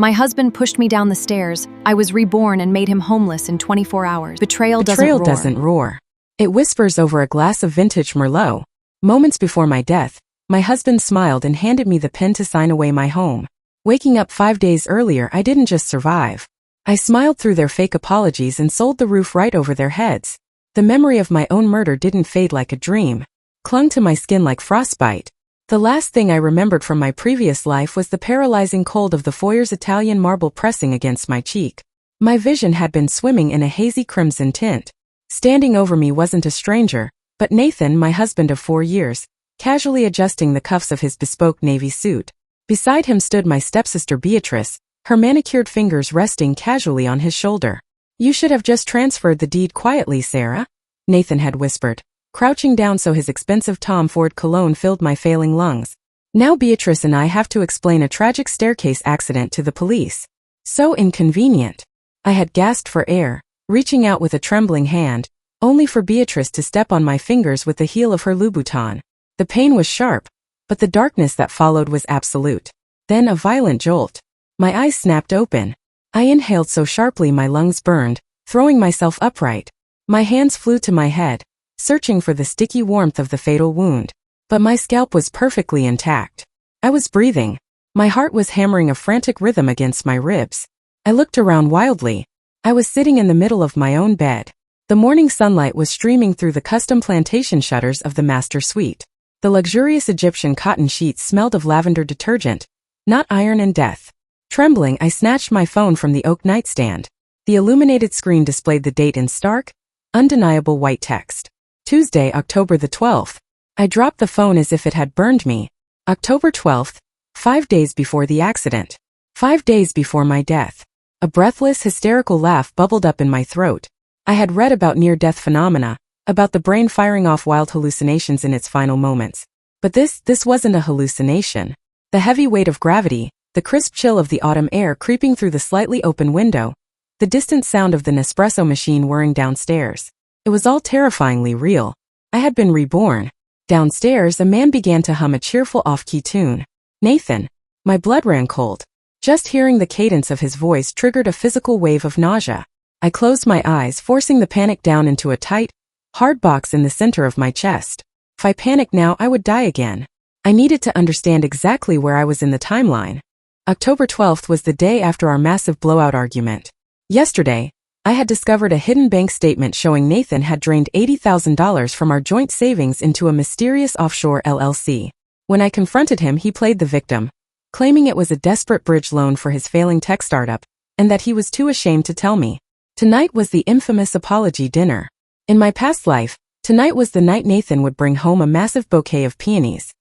My husband pushed me down the stairs. I was reborn and made him homeless in 24 hours. Betrayal doesn't roar. It whispers over a glass of vintage Merlot. Moments before my death, my husband smiled and handed me the pen to sign away my home. Waking up 5 days earlier, I didn't just survive. I smiled through their fake apologies and sold the roof right over their heads. The memory of my own murder didn't fade like a dream. Clung to my skin like frostbite. The last thing I remembered from my previous life was the paralyzing cold of the foyer's Italian marble pressing against my cheek. My vision had been swimming in a hazy crimson tint. Standing over me wasn't a stranger, but Nathan, my husband of 4 years, casually adjusting the cuffs of his bespoke navy suit. Beside him stood my stepsister Beatrice, her manicured fingers resting casually on his shoulder. "You should have just transferred the deed quietly, Sarah," Nathan had whispered, crouching down so his expensive Tom Ford cologne filled my failing lungs. Now Beatrice and I have to explain a tragic staircase accident to the police. So inconvenient. I had gasped for air, reaching out with a trembling hand, only for Beatrice to step on my fingers with the heel of her Louboutin. The pain was sharp, but the darkness that followed was absolute. Then a violent jolt. My eyes snapped open. I inhaled so sharply my lungs burned, throwing myself upright. My hands flew to my head, searching for the sticky warmth of the fatal wound. But my scalp was perfectly intact. I was breathing. My heart was hammering a frantic rhythm against my ribs. I looked around wildly. I was sitting in the middle of my own bed. The morning sunlight was streaming through the custom plantation shutters of the master suite. The luxurious Egyptian cotton sheets smelled of lavender detergent, not iron and death. Trembling, I snatched my phone from the oak nightstand. The illuminated screen displayed the date in stark, undeniable white text. Tuesday, October the 12th. I dropped the phone as if it had burned me. October 12th, 5 days before the accident. 5 days before my death. A breathless, hysterical laugh bubbled up in my throat. I had read about near-death phenomena, about the brain firing off wild hallucinations in its final moments. But this wasn't a hallucination. The heavy weight of gravity, the crisp chill of the autumn air creeping through the slightly open window, the distant sound of the Nespresso machine whirring downstairs. It was all terrifyingly real. I had been reborn. Downstairs, a man began to hum a cheerful off-key tune. Nathan. My blood ran cold. Just hearing the cadence of his voice triggered a physical wave of nausea. I closed my eyes, forcing the panic down into a tight, hard box in the center of my chest. If I panicked now, I would die again. I needed to understand exactly where I was in the timeline. October 12th was the day after our massive blowout argument. Yesterday, I had discovered a hidden bank statement showing Nathan had drained $80,000 from our joint savings into a mysterious offshore LLC. When I confronted him, he played the victim, claiming it was a desperate bridge loan for his failing tech startup, and that he was too ashamed to tell me. Tonight was the infamous apology dinner. In my past life, tonight was the night Nathan would bring home a massive bouquet of peonies.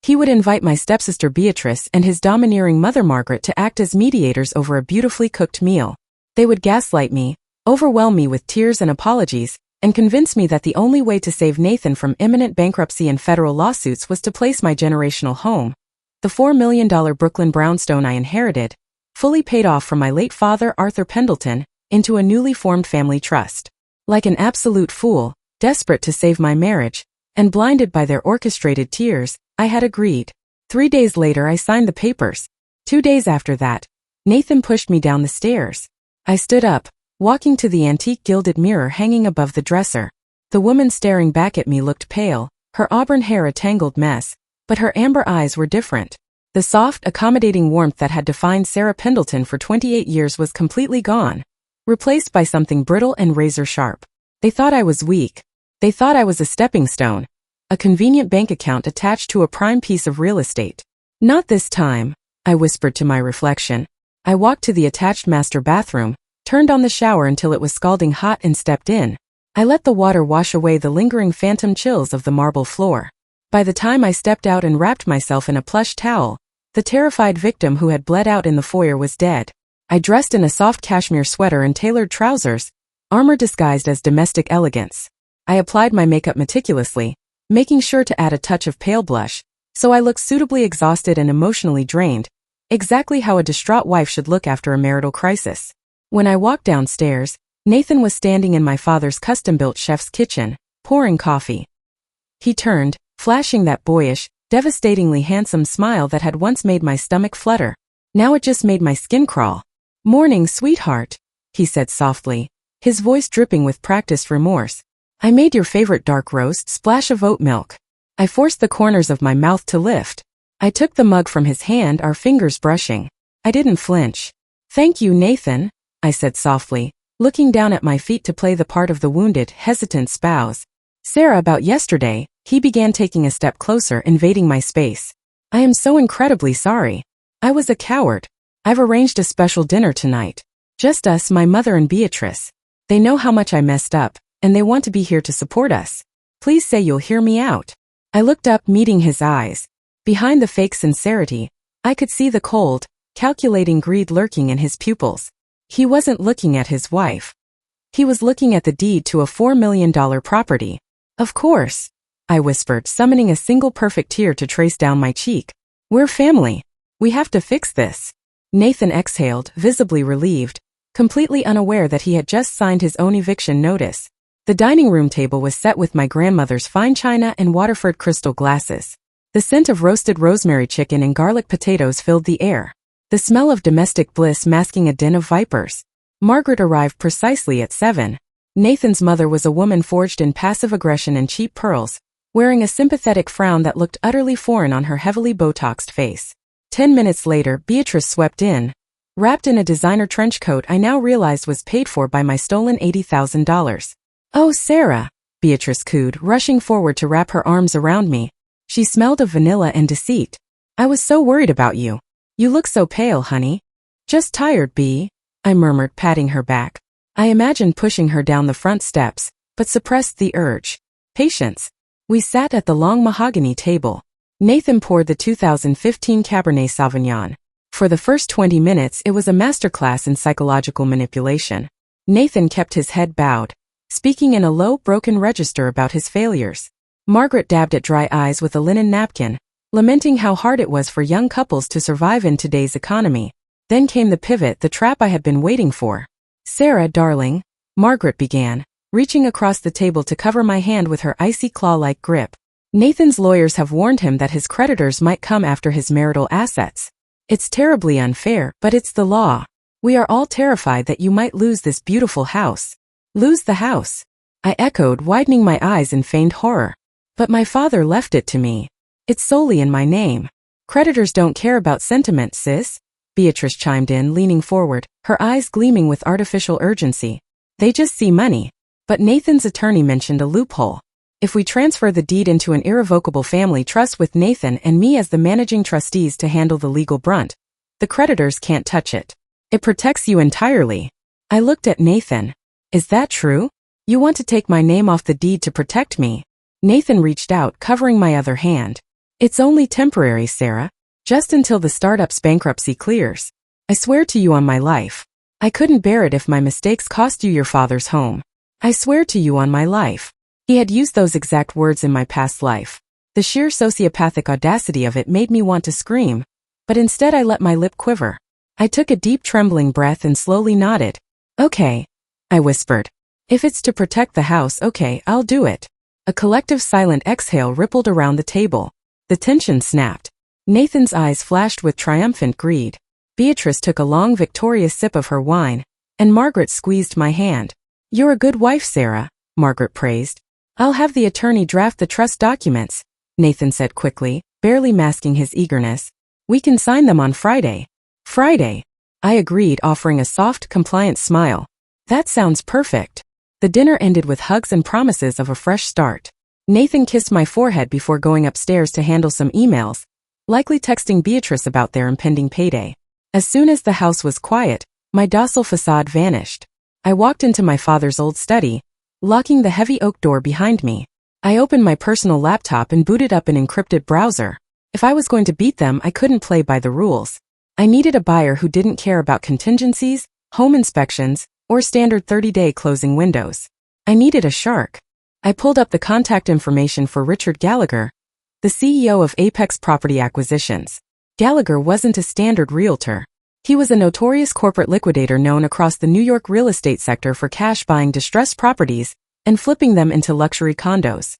He would invite my stepsister Beatrice and his domineering mother Margaret to act as mediators over a beautifully cooked meal. They would gaslight me, overwhelm me with tears and apologies, and convince me that the only way to save Nathan from imminent bankruptcy and federal lawsuits was to place my generational home, the $4 million Brooklyn Brownstone I inherited, fully paid off from my late father Arthur Pendleton, into a newly formed family trust. Like an absolute fool, desperate to save my marriage, and blinded by their orchestrated tears, I had agreed. 3 days later I signed the papers. 2 days after that, Nathan pushed me down the stairs. I stood up, walking to the antique gilded mirror hanging above the dresser. The woman staring back at me looked pale, her auburn hair a tangled mess, but her amber eyes were different. The soft, accommodating warmth that had defined Sarah Pendleton for 28 years was completely gone, replaced by something brittle and razor-sharp. They thought I was weak. They thought I was a stepping stone, a convenient bank account attached to a prime piece of real estate. Not this time, I whispered to my reflection. I walked to the attached master bathroom, turned on the shower until it was scalding hot and stepped in. I let the water wash away the lingering phantom chills of the marble floor. By the time I stepped out and wrapped myself in a plush towel, the terrified victim who had bled out in the foyer was dead. I dressed in a soft cashmere sweater and tailored trousers, armor disguised as domestic elegance. I applied my makeup meticulously, making sure to add a touch of pale blush, so I looked suitably exhausted and emotionally drained, exactly how a distraught wife should look after a marital crisis. When I walked downstairs, Nathan was standing in my father's custom-built chef's kitchen, pouring coffee. He turned, flashing that boyish, devastatingly handsome smile that had once made my stomach flutter. Now it just made my skin crawl. "Morning, sweetheart," he said softly, his voice dripping with practiced remorse. "I made your favorite dark roast, splash of oat milk." I forced the corners of my mouth to lift. I took the mug from his hand, our fingers brushing. I didn't flinch. "Thank you, Nathan," I said softly, looking down at my feet to play the part of the wounded, hesitant spouse. "Sarah, about yesterday," he began, taking a step closer, invading my space. "I am so incredibly sorry. I was a coward. I've arranged a special dinner tonight. Just us, my mother and Beatrice. They know how much I messed up, and they want to be here to support us. Please say you'll hear me out." I looked up, meeting his eyes. Behind the fake sincerity, I could see the cold, calculating greed lurking in his pupils. He wasn't looking at his wife. He was looking at the deed to a $4 million property. "Of course," I whispered, summoning a single perfect tear to trace down my cheek. "We're family. We have to fix this." Nathan exhaled, visibly relieved, completely unaware that he had just signed his own eviction notice. The dining room table was set with my grandmother's fine china and Waterford crystal glasses. The scent of roasted rosemary chicken and garlic potatoes filled the air, the smell of domestic bliss masking a den of vipers. Margaret arrived precisely at 7. Nathan's mother was a woman forged in passive aggression and cheap pearls, wearing a sympathetic frown that looked utterly foreign on her heavily Botoxed face. 10 minutes later, Beatrice swept in, wrapped in a designer trench coat I now realized was paid for by my stolen $80,000. "Oh, Sarah," Beatrice cooed, rushing forward to wrap her arms around me. She smelled of vanilla and deceit. "I was so worried about you. You look so pale, honey." "Just tired, Bea," I murmured, patting her back. I imagined pushing her down the front steps, but suppressed the urge. Patience. We sat at the long mahogany table. Nathan poured the 2015 Cabernet Sauvignon. For the first 20 minutes, it was a masterclass in psychological manipulation. Nathan kept his head bowed, speaking in a low, broken register about his failures. Margaret dabbed at dry eyes with a linen napkin, lamenting how hard it was for young couples to survive in today's economy. Then came the pivot, the trap I had been waiting for. "Sarah, darling," Margaret began, reaching across the table to cover my hand with her icy claw-like grip. "Nathan's lawyers have warned him that his creditors might come after his marital assets. It's terribly unfair, but it's the law. We are all terrified that you might lose this beautiful house." "Lose the house?" I echoed, widening my eyes in feigned horror. "But my father left it to me. It's solely in my name." "Creditors don't care about sentiment, sis," Beatrice chimed in, leaning forward, her eyes gleaming with artificial urgency. "They just see money." But Nathan's attorney mentioned a loophole. "If we transfer the deed into an irrevocable family trust with Nathan and me as the managing trustees to handle the legal brunt, the creditors can't touch it. It protects you entirely." I looked at Nathan. "Is that true? You want to take my name off the deed to protect me?" Nathan reached out, covering my other hand. "It's only temporary, Sarah. Just until the startup's bankruptcy clears. I swear to you on my life. I couldn't bear it if my mistakes cost you your father's home. I swear to you on my life." He had used those exact words in my past life. The sheer sociopathic audacity of it made me want to scream, but instead I let my lip quiver. I took a deep trembling breath and slowly nodded. "Okay," I whispered. "If it's to protect the house, okay, I'll do it." A collective silent exhale rippled around the table. The tension snapped. Nathan's eyes flashed with triumphant greed. Beatrice took a long, victorious sip of her wine, and Margaret squeezed my hand. "You're a good wife, Sarah," Margaret praised. "I'll have the attorney draft the trust documents," Nathan said quickly, barely masking his eagerness. "We can sign them on Friday." "Friday," I agreed, offering a soft, compliant smile. "That sounds perfect." The dinner ended with hugs and promises of a fresh start. Nathan kissed my forehead before going upstairs to handle some emails, likely texting Beatrice about their impending payday. As soon as the house was quiet, my docile facade vanished. I walked into my father's old study, locking the heavy oak door behind me. I opened my personal laptop and booted up an encrypted browser. If I was going to beat them, I couldn't play by the rules. I needed a buyer who didn't care about contingencies, home inspections, or standard 30-day closing windows. I needed a shark. I pulled up the contact information for Richard Gallagher, the CEO of Apex Property Acquisitions. Gallagher wasn't a standard realtor. He was a notorious corporate liquidator known across the New York real estate sector for cash buying distressed properties and flipping them into luxury condos.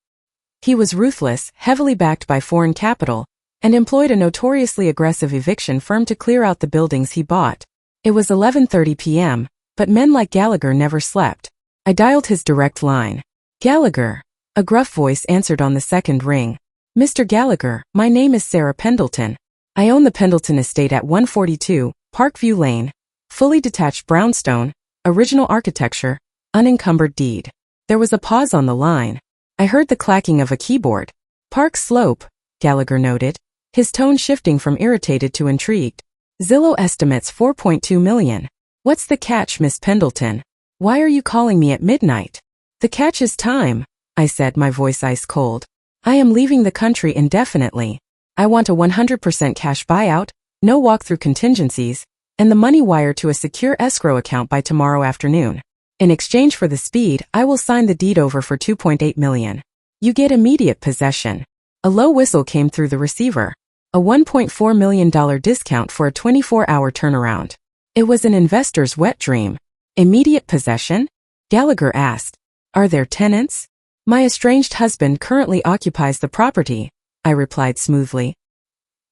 He was ruthless, heavily backed by foreign capital, and employed a notoriously aggressive eviction firm to clear out the buildings he bought. It was 11:30 p.m., but men like Gallagher never slept. I dialed his direct line. Gallagher. A gruff voice answered on the second ring. Mr. Gallagher, my name is Sarah Pendleton. I own the Pendleton estate at 142, Parkview Lane, fully detached brownstone, original architecture, unencumbered deed. There was a pause on the line. I heard the clacking of a keyboard. Park Slope, Gallagher noted, his tone shifting from irritated to intrigued. Zillow estimates $4.2 million. What's the catch, Miss Pendleton? Why are you calling me at midnight? The catch is time, I said, my voice ice cold. I am leaving the country indefinitely. I want a 100% cash buyout, no walkthrough contingencies, and the money wired to a secure escrow account by tomorrow afternoon. In exchange for the speed, I will sign the deed over for $2.8 million. You get immediate possession. A low whistle came through the receiver. A $1.4 million discount for a 24-hour turnaround. It was an investor's wet dream. Immediate possession? Gallagher asked. Are there tenants? My estranged husband currently occupies the property, I replied smoothly.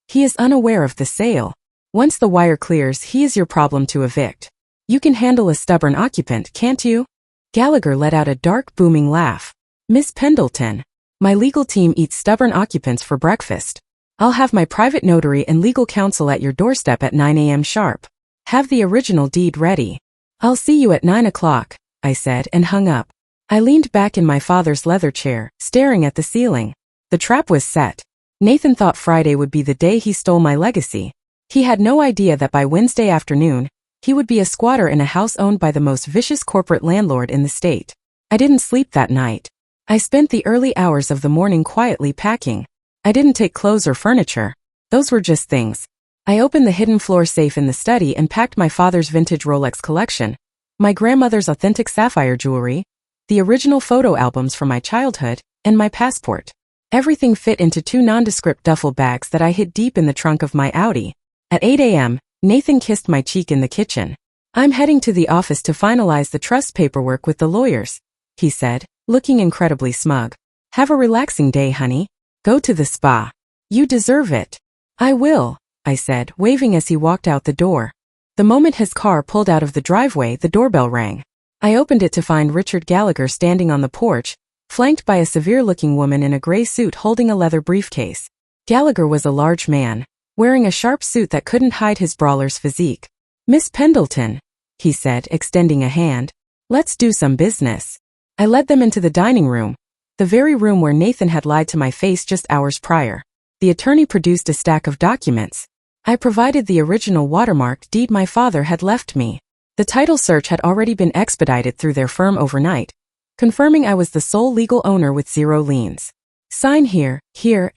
He is unaware of the sale. Once the wire clears, he is your problem to evict. You can handle a stubborn occupant, can't you? Gallagher let out a dark, booming laugh. Miss Pendleton, my legal team eats stubborn occupants for breakfast. I'll have my private notary and legal counsel at your doorstep at 9 a.m. sharp. Have the original deed ready. I'll see you at 9 o'clock, I said and hung up. I leaned back in my father's leather chair, staring at the ceiling. The trap was set. Nathan thought Friday would be the day he stole my legacy. He had no idea that by Wednesday afternoon, he would be a squatter in a house owned by the most vicious corporate landlord in the state. I didn't sleep that night. I spent the early hours of the morning quietly packing. I didn't take clothes or furniture. Those were just things. I opened the hidden floor safe in the study and packed my father's vintage Rolex collection, my grandmother's authentic sapphire jewelry, the original photo albums from my childhood, and my passport. Everything fit into two nondescript duffel bags that I hid deep in the trunk of my Audi. At 8 a.m., Nathan kissed my cheek in the kitchen. I'm heading to the office to finalize the trust paperwork with the lawyers, he said, looking incredibly smug. Have a relaxing day, honey. Go to the spa. You deserve it. I will, I said, waving as he walked out the door. The moment his car pulled out of the driveway, the doorbell rang. I opened it to find Richard Gallagher standing on the porch, flanked by a severe-looking woman in a gray suit holding a leather briefcase. Gallagher was a large man, wearing a sharp suit that couldn't hide his brawler's physique. Miss Pendleton, he said, extending a hand. Let's do some business. I led them into the dining room, the very room where Nathan had lied to my face just hours prior. The attorney produced a stack of documents. I provided the original watermarked deed my father had left me. The title search had already been expedited through their firm overnight, confirming I was the sole legal owner with 0 liens. Sign here,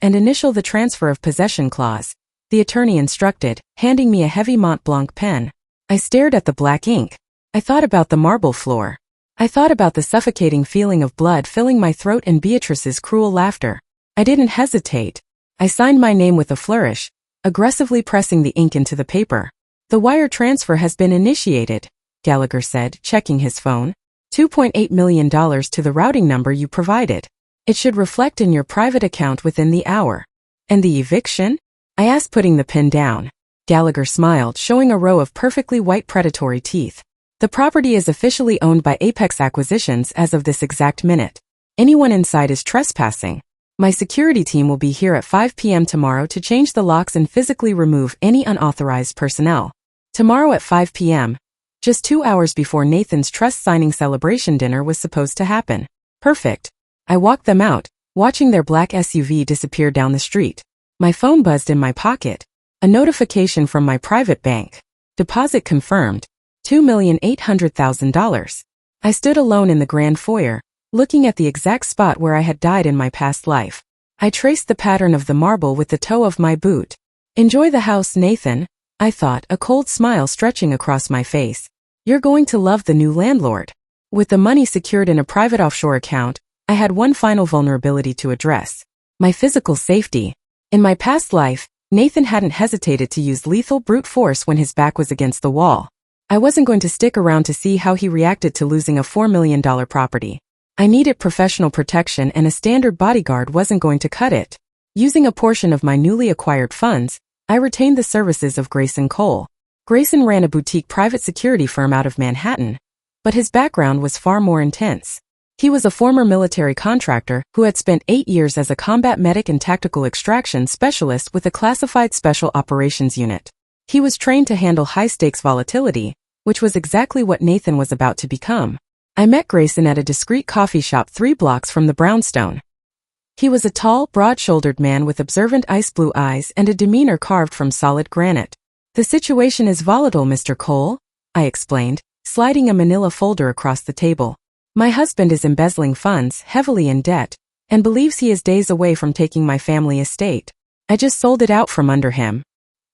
and initial the transfer of possession clause, the attorney instructed, handing me a heavy Mont Blanc pen. I stared at the black ink. I thought about the marble floor. I thought about the suffocating feeling of blood filling my throat and Beatrice's cruel laughter. I didn't hesitate. I signed my name with a flourish, aggressively pressing the ink into the paper. The wire transfer has been initiated, Gallagher said, checking his phone. $2.8 million to the routing number you provided. It should reflect in your private account within the hour. And the eviction? I asked, putting the pen down. Gallagher smiled, showing a row of perfectly white predatory teeth. The property is officially owned by Apex Acquisitions as of this exact minute. Anyone inside is trespassing. My security team will be here at 5 p.m. tomorrow to change the locks and physically remove any unauthorized personnel. Tomorrow at 5 p.m., just 2 hours before Nathan's trust signing celebration dinner was supposed to happen. Perfect. I walked them out, watching their black SUV disappear down the street. My phone buzzed in my pocket. A notification from my private bank. Deposit confirmed. $2,800,000. I stood alone in the grand foyer, looking at the exact spot where I had died in my past life. I traced the pattern of the marble with the toe of my boot. Enjoy the house, Nathan, I thought, a cold smile stretching across my face. You're going to love the new landlord. With the money secured in a private offshore account, I had one final vulnerability to address. My physical safety. In my past life, Nathan hadn't hesitated to use lethal brute force when his back was against the wall. I wasn't going to stick around to see how he reacted to losing a $4 million property. I needed professional protection, and a standard bodyguard wasn't going to cut it. Using a portion of my newly acquired funds, I retained the services of Grayson Cole. Grayson ran a boutique private security firm out of Manhattan, but his background was far more intense. He was a former military contractor who had spent 8 years as a combat medic and tactical extraction specialist with a classified special operations unit. He was trained to handle high-stakes volatility, which was exactly what Nathan was about to become. I met Grayson at a discreet coffee shop 3 blocks from the Brownstone. He was a tall, broad-shouldered man with observant ice-blue eyes and a demeanor carved from solid granite. "The situation is volatile, Mr. Cole," I explained, sliding a manila folder across the table. "My husband is embezzling funds, heavily in debt, and believes he is days away from taking my family estate. I just sold it out from under him.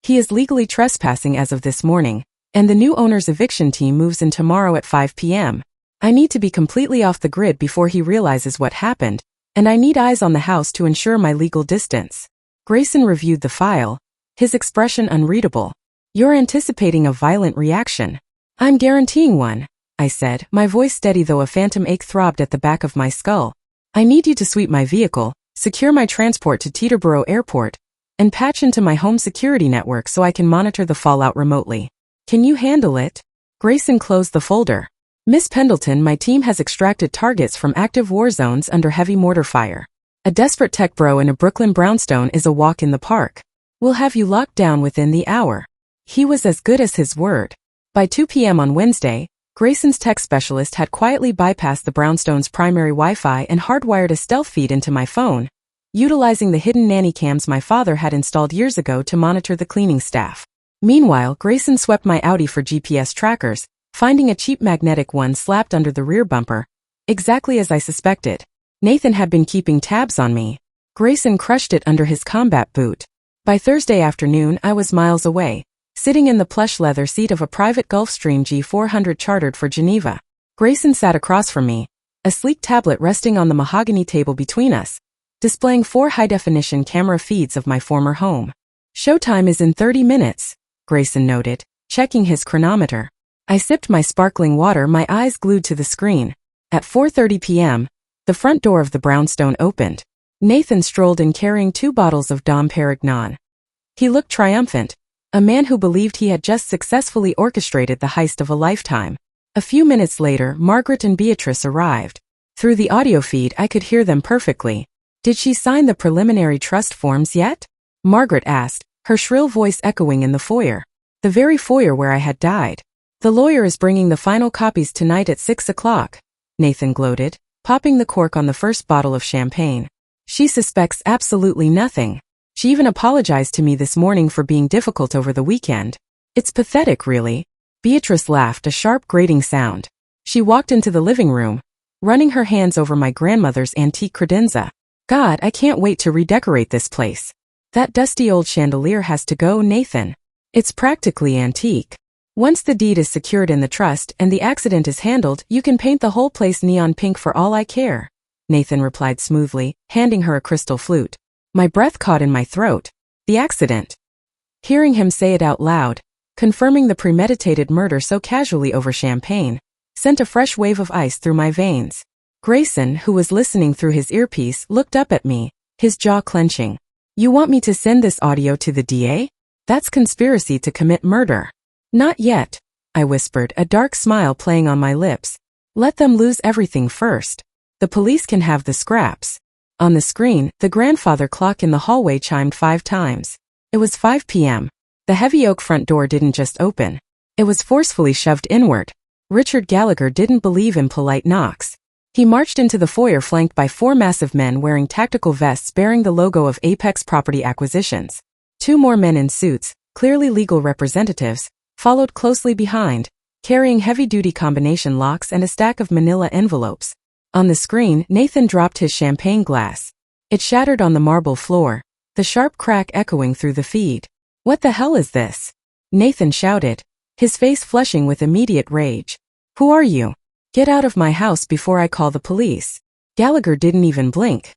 He is legally trespassing as of this morning, and the new owner's eviction team moves in tomorrow at 5 p.m. I need to be completely off the grid before he realizes what happened, and I need eyes on the house to ensure my legal distance." Grayson reviewed the file, his expression unreadable. "You're anticipating a violent reaction." "I'm guaranteeing one," I said, my voice steady though a phantom ache throbbed at the back of my skull. "I need you to sweep my vehicle, secure my transport to Teterboro Airport, and patch into my home security network so I can monitor the fallout remotely. Can you handle it?" Grayson closed the folder. "Miss Pendleton, my team has extracted targets from active war zones under heavy mortar fire. A desperate tech bro in a Brooklyn Brownstone is a walk in the park. We'll have you locked down within the hour." He was as good as his word. By 2 p.m. on Wednesday, Grayson's tech specialist had quietly bypassed the Brownstone's primary Wi-Fi and hardwired a stealth feed into my phone, utilizing the hidden nanny cams my father had installed years ago to monitor the cleaning staff. Meanwhile, Grayson swept my Audi for GPS trackers, finding a cheap magnetic one slapped under the rear bumper, exactly as I suspected. Nathan had been keeping tabs on me. Grayson crushed it under his combat boot. By Thursday afternoon, I was miles away, sitting in the plush leather seat of a private Gulfstream G400 chartered for Geneva. Grayson sat across from me, a sleek tablet resting on the mahogany table between us, displaying 4 high-definition camera feeds of my former home. "Showtime is in 30 minutes, Grayson noted, checking his chronometer. I sipped my sparkling water, my eyes glued to the screen. At 4:30 p.m., the front door of the Brownstone opened. Nathan strolled in carrying 2 bottles of Dom Perignon. He looked triumphant, a man who believed he had just successfully orchestrated the heist of a lifetime. A few minutes later, Margaret and Beatrice arrived. Through the audio feed, I could hear them perfectly. "Did she sign the preliminary trust forms yet?" Margaret asked, her shrill voice echoing in the foyer. The very foyer where I had died. "The lawyer is bringing the final copies tonight at 6 o'clock, Nathan gloated, popping the cork on the first bottle of champagne. "She suspects absolutely nothing. She even apologized to me this morning for being difficult over the weekend. It's pathetic, really." Beatrice laughed, a sharp grating sound. She walked into the living room, running her hands over my grandmother's antique credenza. "God, I can't wait to redecorate this place. That dusty old chandelier has to go, Nathan. It's practically antique. Once the deed is secured in the trust and the accident is handled, you can paint the whole place neon pink for all I care," Nathan replied smoothly, handing her a crystal flute. My breath caught in my throat. The accident. Hearing him say it out loud, confirming the premeditated murder so casually over champagne, sent a fresh wave of ice through my veins. Grayson, who was listening through his earpiece, looked up at me, his jaw clenching. "You want me to send this audio to the DA? That's conspiracy to commit murder." "Not yet," I whispered, a dark smile playing on my lips. "Let them lose everything first. The police can have the scraps." On the screen, the grandfather clock in the hallway chimed 5 times. It was 5 p.m. The heavy oak front door didn't just open. It was forcefully shoved inward. Richard Gallagher didn't believe in polite knocks. He marched into the foyer flanked by 4 massive men wearing tactical vests bearing the logo of Apex Property Acquisitions. 2 more men in suits, clearly legal representatives, followed closely behind, carrying heavy-duty combination locks and a stack of manila envelopes. On the screen, Nathan dropped his champagne glass. It shattered on the marble floor, the sharp crack echoing through the feed. "What the hell is this?" Nathan shouted, his face flushing with immediate rage. "Who are you? Get out of my house before I call the police." Gallagher didn't even blink.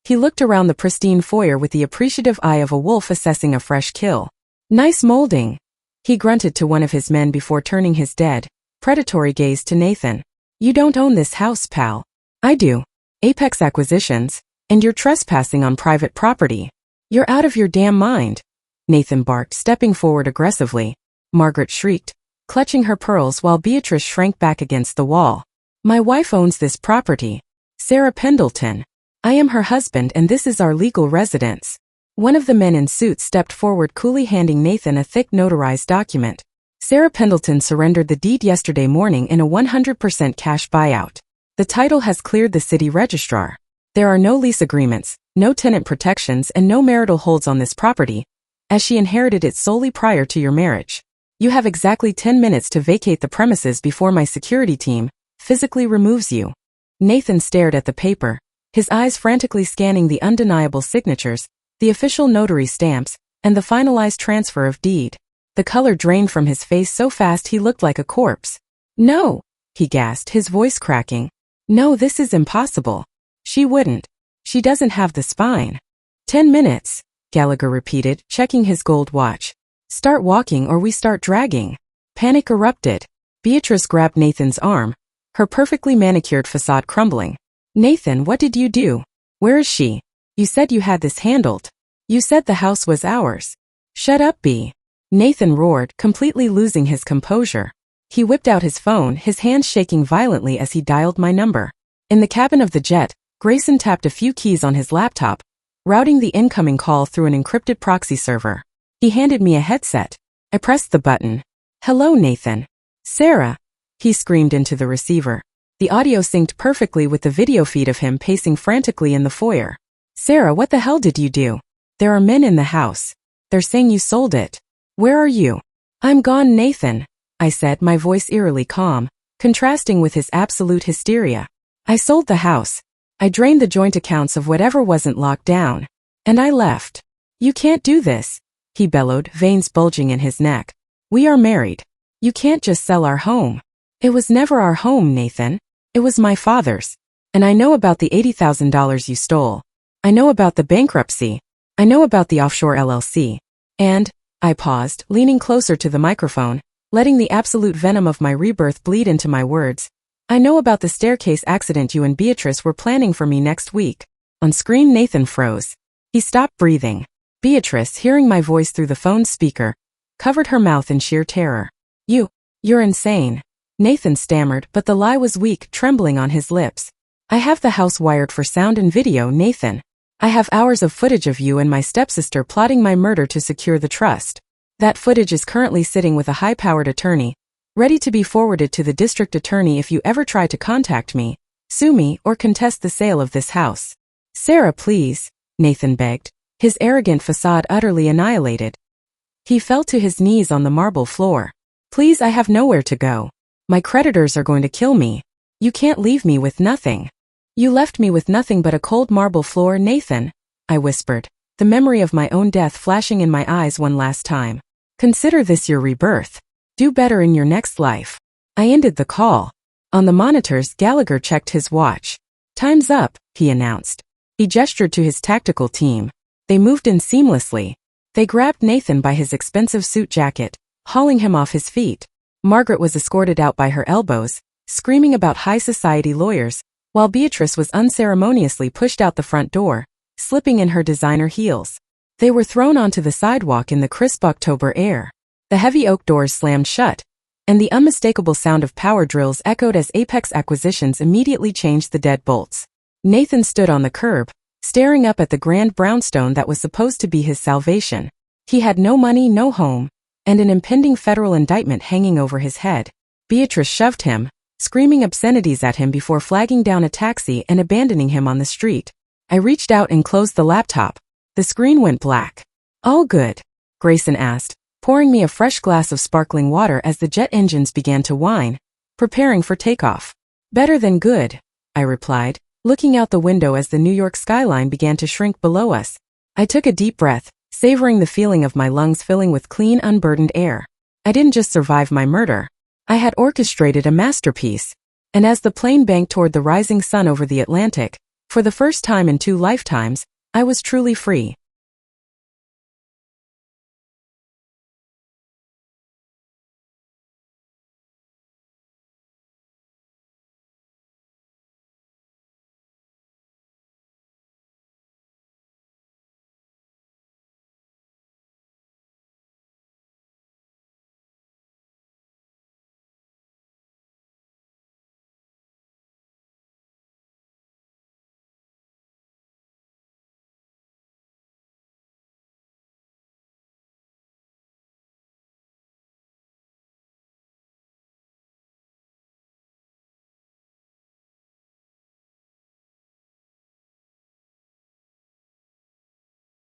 He looked around the pristine foyer with the appreciative eye of a wolf assessing a fresh kill. "Nice molding," he grunted to one of his men before turning his dead, predatory gaze to Nathan. "You don't own this house, pal." "I do. Apex Acquisitions, and you're trespassing on private property." You're out of your damn mind, Nathan barked, stepping forward aggressively. Margaret shrieked, clutching her pearls while Beatrice shrank back against the wall. My wife owns this property. Sarah Pendleton. I am her husband and this is our legal residence. One of the men in suits stepped forward, coolly handing Nathan a thick notarized document. Sarah Pendleton surrendered the deed yesterday morning in a 100% cash buyout. The title has cleared the city registrar. There are no lease agreements, no tenant protections and no marital holds on this property, as she inherited it solely prior to your marriage. You have exactly 10 minutes to vacate the premises before my security team physically removes you. Nathan stared at the paper, his eyes frantically scanning the undeniable signatures, the official notary stamps, and the finalized transfer of deed. The color drained from his face so fast he looked like a corpse. No, he gasped, his voice cracking. No, this is impossible. She wouldn't. She doesn't have the spine. 10 minutes, Gallagher repeated, checking his gold watch. Start walking or we start dragging. Panic erupted. Beatrice grabbed Nathan's arm, her perfectly manicured facade crumbling. Nathan, what did you do? Where is she? You said you had this handled. You said the house was ours. Shut up, B. Nathan roared, completely losing his composure. He whipped out his phone, his hands shaking violently as he dialed my number. In the cabin of the jet, Grayson tapped a few keys on his laptop, routing the incoming call through an encrypted proxy server. He handed me a headset. I pressed the button. Hello, Nathan. Sarah, he screamed into the receiver. The audio synced perfectly with the video feed of him pacing frantically in the foyer. Sarah, what the hell did you do? There are men in the house. They're saying you sold it. Where are you? I'm gone, Nathan, I said, my voice eerily calm, contrasting with his absolute hysteria. I sold the house. I drained the joint accounts of whatever wasn't locked down. And I left. You can't do this, he bellowed, veins bulging in his neck. We are married. You can't just sell our home. It was never our home, Nathan. It was my father's. And I know about the $80,000 you stole. I know about the bankruptcy. I know about the offshore LLC. And, I paused, leaning closer to the microphone, letting the absolute venom of my rebirth bleed into my words. I know about the staircase accident you and Beatrice were planning for me next week. On screen, Nathan froze. He stopped breathing. Beatrice, hearing my voice through the phone's speaker, covered her mouth in sheer terror. You're insane. Nathan stammered, but the lie was weak, trembling on his lips. I have the house wired for sound and video, Nathan. I have hours of footage of you and my stepsister plotting my murder to secure the trust. That footage is currently sitting with a high-powered attorney, ready to be forwarded to the district attorney if you ever try to contact me, sue me, or contest the sale of this house. Sarah, please, Nathan begged, his arrogant facade utterly annihilated. He fell to his knees on the marble floor. Please, I have nowhere to go. My creditors are going to kill me. You can't leave me with nothing. You left me with nothing but a cold marble floor, Nathan, I whispered, the memory of my own death flashing in my eyes one last time. Consider this your rebirth. Do better in your next life. I ended the call. On the monitors, Gallagher checked his watch. Time's up, he announced. He gestured to his tactical team. They moved in seamlessly. They grabbed Nathan by his expensive suit jacket, hauling him off his feet. Margaret was escorted out by her elbows, screaming about high society lawyers, while Beatrice was unceremoniously pushed out the front door, slipping in her designer heels. They were thrown onto the sidewalk in the crisp October air. The heavy oak doors slammed shut, and the unmistakable sound of power drills echoed as Apex Acquisitions immediately changed the deadbolts. Nathan stood on the curb, staring up at the grand brownstone that was supposed to be his salvation. He had no money, no home, and an impending federal indictment hanging over his head. Beatrice shoved him, screaming obscenities at him before flagging down a taxi and abandoning him on the street. I reached out and closed the laptop. The screen went black. All good? Grayson asked, pouring me a fresh glass of sparkling water as the jet engines began to whine, preparing for takeoff. Better than good, I replied, looking out the window as the New York skyline began to shrink below us. I took a deep breath, savoring the feeling of my lungs filling with clean, unburdened air. I didn't just survive my murder. I had orchestrated a masterpiece. And as the plane banked toward the rising sun over the Atlantic, for the first time in 2 lifetimes, I was truly free.